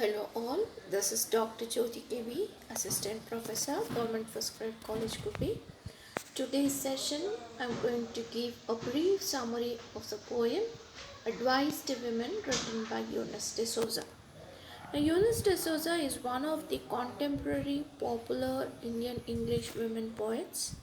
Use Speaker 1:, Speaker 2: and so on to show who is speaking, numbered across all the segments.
Speaker 1: Hello all, this is Dr. Jyoti KV, Assistant Professor, Government First Grade College Gupi. Today's session, I'm going to give a brief summary of the poem Advice to Women written by Eunice de Souza. Now, Eunice de Souza is one of the contemporary popular Indian English women poets.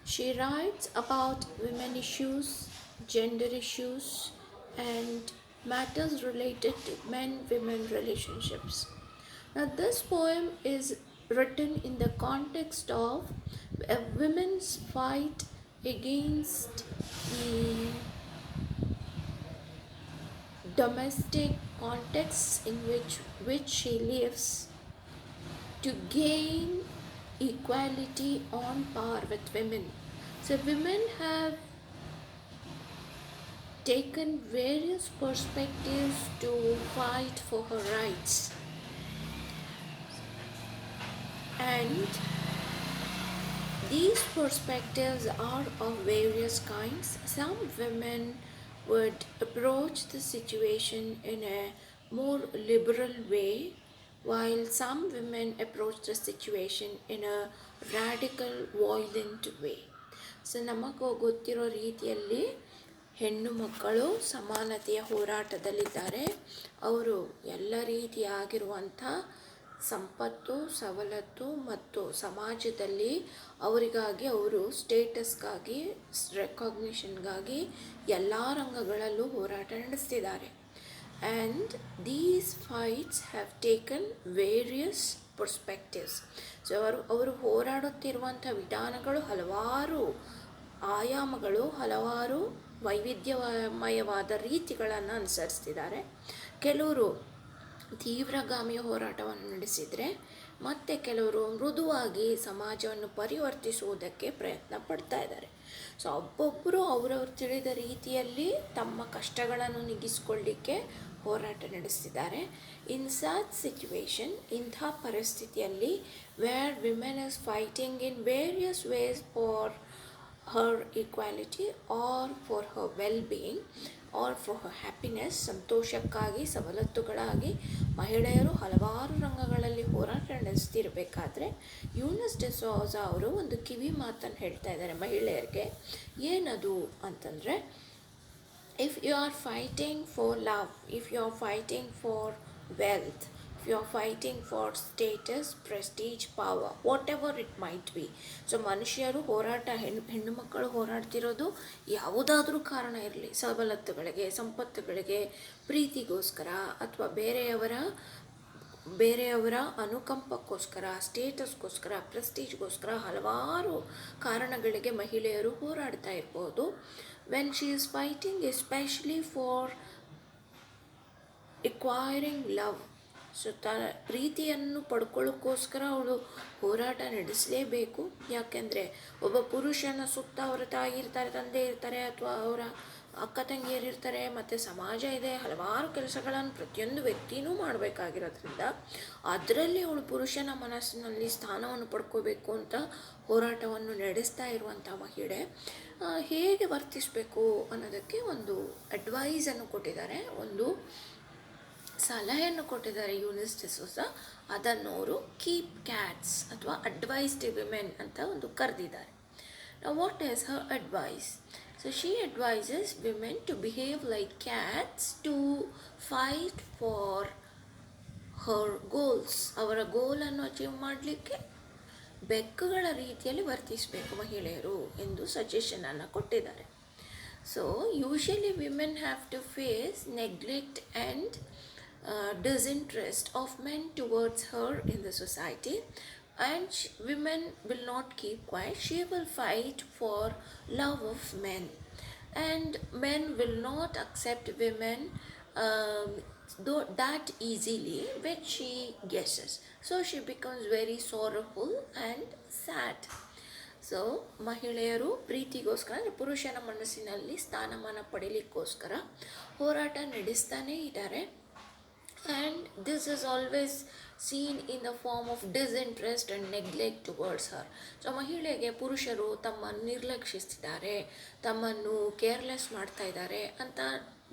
Speaker 1: She writes about women issues, gender issues, and matters related to men-women relationships. Now, this poem is written in the context of a women's fight against the domestic contexts in which she lives to gain equality on par with women. So, women have taken various perspectives to fight for her rights, and these perspectives are of various kinds. Some women would approach the situation in a more liberal way, while some women approach the situation in a radical violent way. So ನಮಗೆ ಗೊತ್ತಿರೋ ರೀತಿಯಲ್ಲಿ ಹೆಣ್ಣು ಮಕ್ಕಳು ಸಮಾನತೆಯ ಹೋರಾಟದಲ್ಲಿದ್ದಾರೆ. ಅವರು ಎಲ್ಲ ರೀತಿಯಾಗಿರುವಂಥ ಸಂಪತ್ತು, ಸವಲತ್ತು ಮತ್ತು ಸಮಾಜದಲ್ಲಿ ಅವರಿಗಾಗಿ ಅವರು ಸ್ಟೇಟಸ್ಗಾಗಿ, ರೆಕಾಗ್ನಿಷನ್ಗಾಗಿ ಎಲ್ಲ ರಂಗಗಳಲ್ಲೂ ಹೋರಾಟ ನಡೆಸ್ತಿದ್ದಾರೆ. And these fights have taken various perspectives. So ಅವರು ಹೋರಾಡುತ್ತಿರುವಂಥ ವಿಧಾನಗಳು ಹಲವಾರು ಆಯಾಮಗಳು, ಹಲವಾರು ವೈವಿಧ್ಯಮಯವಾದ ರೀತಿಗಳನ್ನು ಅನುಸರಿಸ್ತಿದ್ದಾರೆ. ಕೆಲವರು ತೀವ್ರಗಾಮಿಯ ಹೋರಾಟವನ್ನು ನಡೆಸಿದರೆ, ಮತ್ತು ಕೆಲವರು ಮೃದುವಾಗಿ ಸಮಾಜವನ್ನು ಪರಿವರ್ತಿಸುವುದಕ್ಕೆ ಪ್ರಯತ್ನ ಪಡ್ತಾ ಇದ್ದಾರೆ. ಸೊ ಒಬ್ಬೊಬ್ಬರು ಅವರವ್ರು ತಿಳಿದ ರೀತಿಯಲ್ಲಿ ತಮ್ಮ ಕಷ್ಟಗಳನ್ನು ನೀಗಿಸ್ಕೊಳ್ಳಿಕ್ಕೆ ಹೋರಾಟ ನಡೆಸ್ತಿದ್ದಾರೆ. ಇನ್ ಸಚ್ ಸಿಚುವೇಶನ್, ಇಂಥ ಪರಿಸ್ಥಿತಿಯಲ್ಲಿ where women is fighting in various ways for her equality or for her well-being or for her happiness, ಸಂತೋಷಕ್ಕಾಗಿ, ಸವಲತ್ತುಗಳಾಗಿ ಮಹಿಳೆಯರು ಹಲವಾರು ರಂಗಗಳಲ್ಲಿ ಹೋರಾಟ ನಡೆಸ್ತಿರಬೇಕಾದ್ರೆ ಯೂನಿಸ್ ಡೆ ಸೋಜಾ ಅವರು ಒಂದು ಕಿವಿ ಮಾತನ್ನು ಹೇಳ್ತಾ ಇದ್ದಾರೆ ಮಹಿಳೆಯರಿಗೆ. ಏನದು ಅಂತಂದರೆ, if you are fighting for love, if you are fighting for wealth, if you are fighting for status, prestige, power, whatever it might be. So ಮನುಷ್ಯರು ಹೋರಾಟ, ಹೆಣ್ಣು ಮಕ್ಕಳು ಹೋರಾಡ್ತಿರೋದು ಯಾವುದಾದ್ರೂ ಕಾರಣ ಇರಲಿ, ಸವಲತ್ತುಗಳಿಗೆ, ಸಂಪತ್ತುಗಳಿಗೆ, ಪ್ರೀತಿಗೋಸ್ಕರ, ಅಥವಾ ಬೇರೆಯವರ ಅನುಕಂಪಕ್ಕೋಸ್ಕರ, ಸ್ಟೇಟಸ್ಗೋಸ್ಕರ, ಪ್ರೆಸ್ಟೀಜ್ಗೋಸ್ಕರ ಹಲವಾರು ಕಾರಣಗಳಿಗೆ ಮಹಿಳೆಯರು ಹೋರಾಡ್ತಾ ಇರ್ಬೋದು. When she is fighting especially for acquiring love, so ಪ್ರೀತಿಯನ್ನು ಪಡ್ಕೊಳ್ಳೋಕ್ಕೋಸ್ಕರ ಅವಳು ಹೋರಾಟ ನಡೆಸಲೇಬೇಕು. ಯಾಕೆಂದರೆ ಒಬ್ಬ ಪುರುಷನ ಸುತ್ತ ಅವರ ತಾಯಿ ಇರ್ತಾರೆ, ತಂದೆ ಇರ್ತಾರೆ, ಅಥವಾ ಅವರ ಅಕ್ಕ ತಂಗಿಯರಿರ್ತಾರೆ, ಮತ್ತು ಸಮಾಜ ಇದೆ, ಹಲವಾರು ಕೆಲಸಗಳನ್ನು ಪ್ರತಿಯೊಂದು ವ್ಯಕ್ತಿಯೂ ಮಾಡಬೇಕಾಗಿರೋದ್ರಿಂದ ಅದರಲ್ಲಿ ಅವಳು ಪುರುಷನ ಮನಸ್ಸಿನಲ್ಲಿ ಸ್ಥಾನವನ್ನು ಪಡ್ಕೋಬೇಕು ಅಂತ ಹೋರಾಟವನ್ನು ನಡೆಸ್ತಾ ಇರುವಂಥ ಮಹಿಳೆ ಹೇಗೆ ವರ್ತಿಸಬೇಕು ಅನ್ನೋದಕ್ಕೆ ಒಂದು ಅಡ್ವೈಸನ್ನು ಕೊಟ್ಟಿದ್ದಾರೆ, ಒಂದು ಸಲಹೆಯನ್ನು ಕೊಟ್ಟಿದ್ದಾರೆ ಯೂನಿಸ್ ಡೆ ಸೋಜಾ. ಅದನ್ನು ಅವರು ಕೀಪ್ ಕ್ಯಾಟ್ಸ್ ಅಥವಾ ಅಡ್ವೈಸ್ ಟು ವಿಮೆನ್ ಅಂತ ಒಂದು ಕರೆದಿದ್ದಾರೆ. Now what is her advice? So she advises women to behave like cats to fight for her goals. ಅವರ ಗೋಲನ್ನು ಅಚೀವ್ ಮಾಡಲಿಕ್ಕೆ ಬೆಕ್ಕುಗಳ ರೀತಿಯಲ್ಲಿ ವರ್ತಿಸಬೇಕು ಮಹಿಳೆಯರು ಎಂದು ಸಜೆಷನನ್ನು ಕೊಟ್ಟಿದ್ದಾರೆ. So usually women have to face neglect and disinterest of men towards her in the society, and women will not keep quiet. She will fight for love of men, and men will not accept women that easily, which she guesses. So she becomes very sorrowful and sad. So ಮಹಿಳೆಯರು ಪ್ರೀತಿಗೋಸ್ಕರ, ಅಂದರೆ ಪುರುಷನ ಮನಸ್ಸಿನಲ್ಲಿ ಸ್ಥಾನಮಾನ ಪಡೀಲಿಕ್ಕೋಸ್ಕರ ಹೋರಾಟ ನಡೆಸ್ತಾನೇ ಇದ್ದಾರೆ. And this is always seen in the form of disinterest and neglect towards her. So ಮಹಿಳೆಗೆ ಪುರುಷರು ತಮ್ಮನ್ನು ನಿರ್ಲಕ್ಷಿಸ್ತಿದ್ದಾರೆ, ತಮ್ಮನ್ನು ಕೇರ್ಲೆಸ್ ಮಾಡ್ತಾ ಇದ್ದಾರೆ ಅಂತ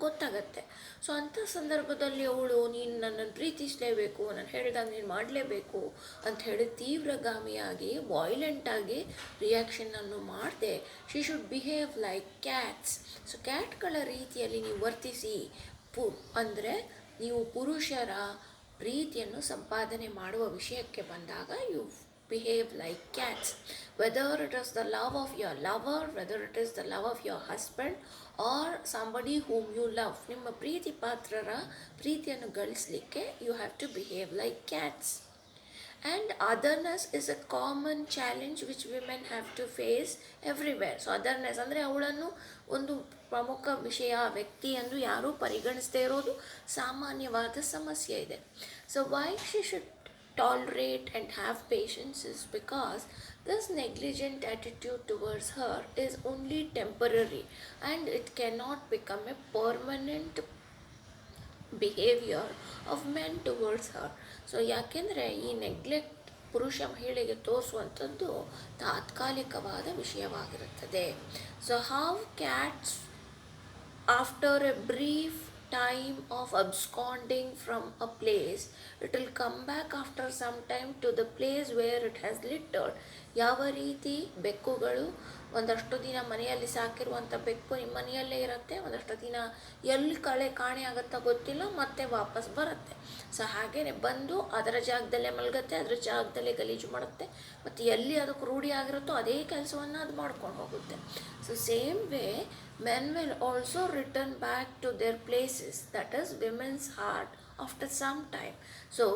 Speaker 1: ಗೊತ್ತಾಗತ್ತೆ. ಸೊ ಅಂಥ ಸಂದರ್ಭದಲ್ಲಿ ಅವಳು ನೀನು ನನ್ನನ್ನು ಪ್ರೀತಿಸಲೇಬೇಕು, ನಾನು ಹೇಳಿದಾಗ ನೀನು ಮಾಡಲೇಬೇಕು ಅಂತ ಹೇಳಿ ತೀವ್ರಗಾಮಿಯಾಗಿ ವಾಯ್ಲೆಂಟಾಗಿ ರಿಯಾಕ್ಷನನ್ನು ಮಾಡದೆ she should behave like cats. So ಕ್ಯಾಟ್ಗಳ ರೀತಿಯಲ್ಲಿ ನೀವು ವರ್ತಿಸಿ ಅಂದರೆ ನೀವು ಪುರುಷರ ಪ್ರೀತಿಯನ್ನು ಸಂಪಾದನೆ ಮಾಡುವ ವಿಷಯಕ್ಕೆ ಬಂದಾಗ you behave like cats. Whether it is the love of your lover, whether it is the love of your husband or somebody whom you love, ನಿಮ್ಮ ಪ್ರೀತಿ ಪಾತ್ರರ ಪ್ರೀತಿಯನ್ನು ಗಳಿಸಲಿಕ್ಕೆ you have to behave like cats. And otherness is a common challenge which women have to face everywhere. So otherness ಅಂದರೆ ಅವಳನ್ನು ಒಂದು ಪ್ರಮುಖ ವಿಷಯ ವ್ಯಕ್ತಿ ಎಂದು ಯಾರೂ ಪರಿಗಣಿಸದೇ ಇರೋದು ಸಾಮಾನ್ಯವಾದ ಸಮಸ್ಯೆ ಇದೆ. So why she should tolerate and have patience is because this negligent attitude towards her is only temporary and it cannot become a permanent behavior of men towards her. So ಯಾಕೆಂದರೆ ಈ ನೆಗ್ಲೆಕ್ಟ್ ಪುರುಷ ಮಹಿಳೆಗೆ ತೋರಿಸುವಂಥದ್ದು ತಾತ್ಕಾಲಿಕವಾದ ವಿಷಯವಾಗಿರುತ್ತದೆ. So how cats after a brief time of absconding from a place, it will come back after some time to the place where it has littered. ಯಾವ ರೀತಿ ಬೆಕ್ಕುಗಳು ಒಂದಷ್ಟು ದಿನ ಮನೆಯಲ್ಲಿ ಸಾಕಿರುವಂಥ ಬೆಕ್ಕು ನಿಮ್ಮ ಮನೆಯಲ್ಲೇ ಇರುತ್ತೆ, ಒಂದಷ್ಟು ದಿನ ಎಲ್ಲಿ ಕಾಣೆ ಆಗುತ್ತಾ ಗೊತ್ತಿಲ್ಲ, ಮತ್ತೆ ವಾಪಸ್ ಬರುತ್ತೆ. ಸೊ ಹಾಗೇ ಬಂದು ಅದರ ಜಾಗದಲ್ಲೇ ಮಲಗುತ್ತೆ, ಅದರ ಜಾಗದಲ್ಲೇ ಗಲೀಜು ಮಾಡುತ್ತೆ, ಮತ್ತು ಎಲ್ಲಿ ಅದಕ್ಕೆ ರೂಢಿ ಆಗಿರುತ್ತೋ ಅದೇ ಕೆಲಸವನ್ನು ಅದು ಮಾಡ್ಕೊಂಡು ಹೋಗುತ್ತೆ. So same way men will also return back to their places, that is women's heart, after some time. So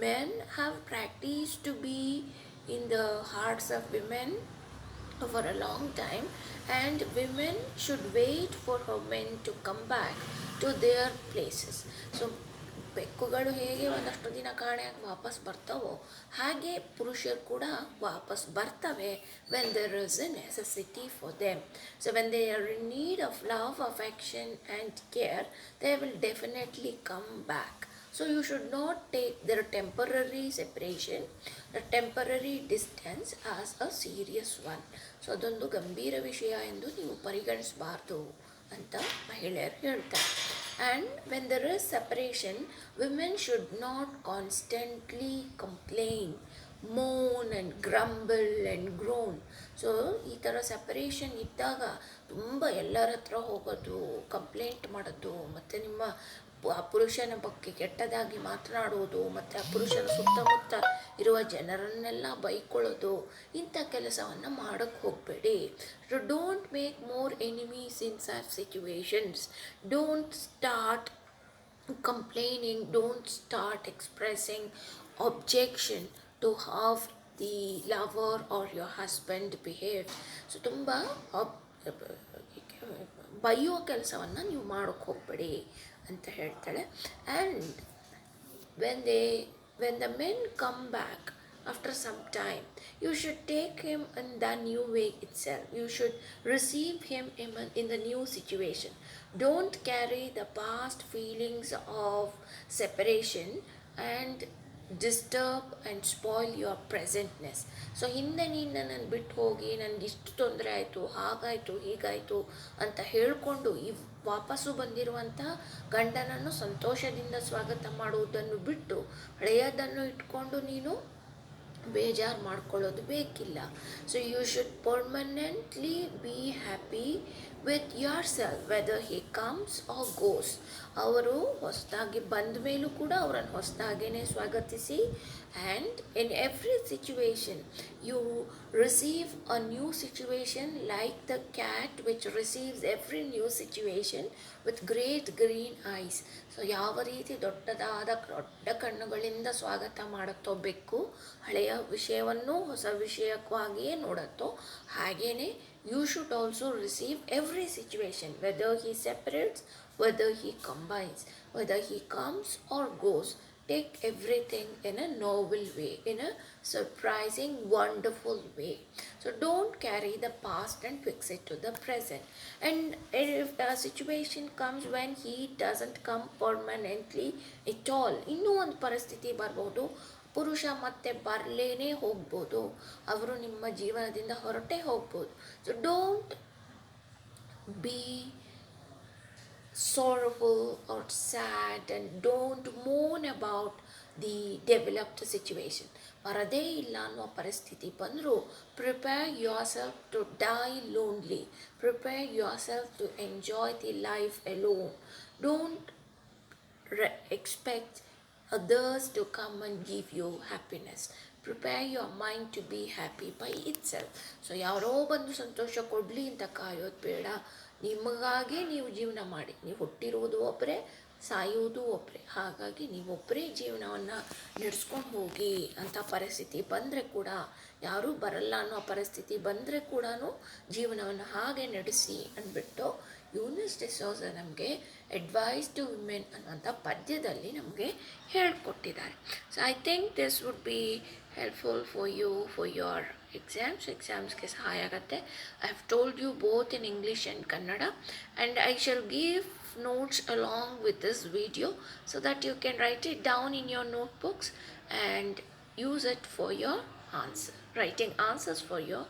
Speaker 1: men have practiced to be in the hearts of women for a long time, and women should wait for her men to come back to their places. So ಬೆಕ್ಕುಗಳು ಹೇಗೆ ಒಂದಷ್ಟು ದಿನ ಕಾಣೆಯಾಗಿ ವಾಪಸ್ ಬರ್ತಾವೋ ಹಾಗೆ ಪುರುಷರು ಕೂಡ ವಾಪಸ್ ಬರ್ತವೆ when there is a necessity for them. So when they are in need of love, affection and care, they will definitely come back. So you should not take their temporary separation, the temporary distance as a serious one. So ಅದೊಂದು ಗಂಭೀರ ವಿಷಯ ಎಂದು ನೀವು ಪರಿಗಣಿಸಬಾರ್ದು ಅಂತ ಮಹಿಳೆಯರು ಹೇಳ್ತಾರೆ. And when there is separation, women should not constantly complain, moan and grumble and groan. So ಈ ಥರ ಸೆಪರೇಷನ್ ಇದ್ದಾಗ ತುಂಬ ಎಲ್ಲರ ಹತ್ರ ಹೋಗೋದು, ಕಂಪ್ಲೇಂಟ್ ಮಾಡೋದು, ಮತ್ತು ನಿಮ್ಮ ಆ ಪುರುಷನ ಬಗ್ಗೆ ಕೆಟ್ಟದಾಗಿ ಮಾತನಾಡುವುದು, ಮತ್ತು ಆ ಪುರುಷನ ಸುತ್ತಮುತ್ತ ಇರುವ ಜನರನ್ನೆಲ್ಲ ಬೈಕೊಳ್ಳೋದು, ಇಂಥ ಕೆಲಸವನ್ನು ಮಾಡೋಕ್ಕೆ ಹೋಗಬೇಡಿ. So don't make more enemies in such situations. Don't start complaining, don't start expressing objection to how the lover or your husband behaved. So ತುಂಬ ಬೈಯೋ ಕೆಲಸವನ್ನು ನೀವು ಮಾಡೋಕ್ಕೆ ಹೋಗಬೇಡಿ ಅಂತ ಹೇಳ್ತಾಳೆ. And when the men come back after some time, you should take him in the new way itself. You should receive him in the new situation. Don't carry the past feelings of separation and disturb and spoil your presentness. So ಹಿಂದೆ ನೀನು ನನ್ನನ್ನು ಬಿಟ್ಟು ಹೋಗಿ ನನಗೆ ಇಷ್ಟು ತೊಂದರೆ ಆಯಿತು, ಹಾಗಾಯಿತು, ಹೀಗಾಯಿತು ಅಂತ ಹೇಳಿಕೊಂಡು ವಾಪಸ್ಸು ಬಂದಿರುವಂಥ ಗಂಡನನ್ನು ಸಂತೋಷದಿಂದ ಸ್ವಾಗತ ಮಾಡುವುದನ್ನು ಬಿಟ್ಟು ಹಳೆಯದನ್ನು ಇಟ್ಕೊಂಡು ನೀನು ಬೇಜಾರು ಮಾಡ್ಕೊಳ್ಳೋದು ಬೇಕಿಲ್ಲ. So you should permanently be happy with yourself whether he comes or goes. ಅವರು ಹೊಸದಾಗಿ ಬಂದ ಮೇಲೂ ಕೂಡ ಅವರನ್ನು ಹೊಸದಾಗೇ ಸ್ವಾಗತಿಸಿ. And in every situation you receive a new situation like the cat which receives every new situation with great green eyes. So ಯಾವ ರೀತಿ ದೊಡ್ಡ ಕಣ್ಣುಗಳಿಂದ ಸ್ವಾಗತ ಮಾಡುತ್ತೋ ಬೆಕ್ಕು ಹಳೆಯ ವಿಷಯವನ್ನು ಹೊಸ ವಿಷಯಕ್ಕಾಗಿಯೇ ನೋಡುತ್ತೋ, ಹಾಗೆಯೇ you should also receive every situation, whether he separates, whether he combines, whether he comes or goes. Take everything in a noble way, in a surprising, wonderful way. So don't carry the past and fix it to the present. And if a situation comes when he doesn't come permanently at all, ಇನ್ನೂ ಒಂದು ಪರಿಸ್ಥಿತಿ ಬರ್ಬೋದು, ಪುರುಷ ಮತ್ತೆ ಬರಲೇನೇ ಹೋಗ್ಬೋದು, ಅವರು ನಿಮ್ಮ ಜೀವನದಿಂದ ಹೊರಟೇ ಹೋಗ್ಬೋದು. So don't be sorrowful or sad, and don't moan about the developed situation. ಬರದೇ ಇಲ್ಲ ಅನ್ನೋ ಪರಿಸ್ಥಿತಿ ಬಂದರೂ prepare yourself to die lonely, prepare yourself to enjoy the life alone. Don't expect others to come and give you happiness. Prepare your mind to be happy by itself. So ಯಾರೋ ಬಂದು ಸಂತೋಷ ಕೊಡಲಿ ಅಂತ ಕಾಯೋದು ಬೇಡ. ನಿಮಗಾಗಿ ನೀವು ಜೀವನ ಮಾಡಿ. ನೀವು ಹುಟ್ಟಿರುವುದು ಒಬ್ಬರೇ, ಸಾಯುವುದು ಒಬ್ಬರೇ. ಹಾಗಾಗಿ ನೀವೊಬ್ಬರೇ ಜೀವನವನ್ನು ನಡೆಸ್ಕೊಂಡು ಹೋಗಿ. ಅಂಥ ಪರಿಸ್ಥಿತಿ ಬಂದರೆ ಕೂಡ, ಯಾರೂ ಬರಲ್ಲ ಅನ್ನೋ ಪರಿಸ್ಥಿತಿ ಬಂದರೆ ಕೂಡ ಜೀವನವನ್ನು ಹಾಗೆ ನಡೆಸಿ ಅಂದ್ಬಿಟ್ಟು ಯೂನಿಸ್ ಡಿಸೋಜ ನಮಗೆ ಅಡ್ವೈಸ್ ಟು ವಿಮೆನ್ ಅನ್ನುವಂಥ ಪದ್ಯದಲ್ಲಿ ನಮಗೆ ಹೇಳಿಕೊಟ್ಟಿದ್ದಾರೆ. So I think this would be helpful for you for your ಎಕ್ಸಾಮ್ಸ್ಗೆ ಸಹಾಯ ಆಗುತ್ತೆ. I have told you both in English and Kannada, and I shall give notes along with this video so that you can write it down in your notebooks and use it for your writing answers for your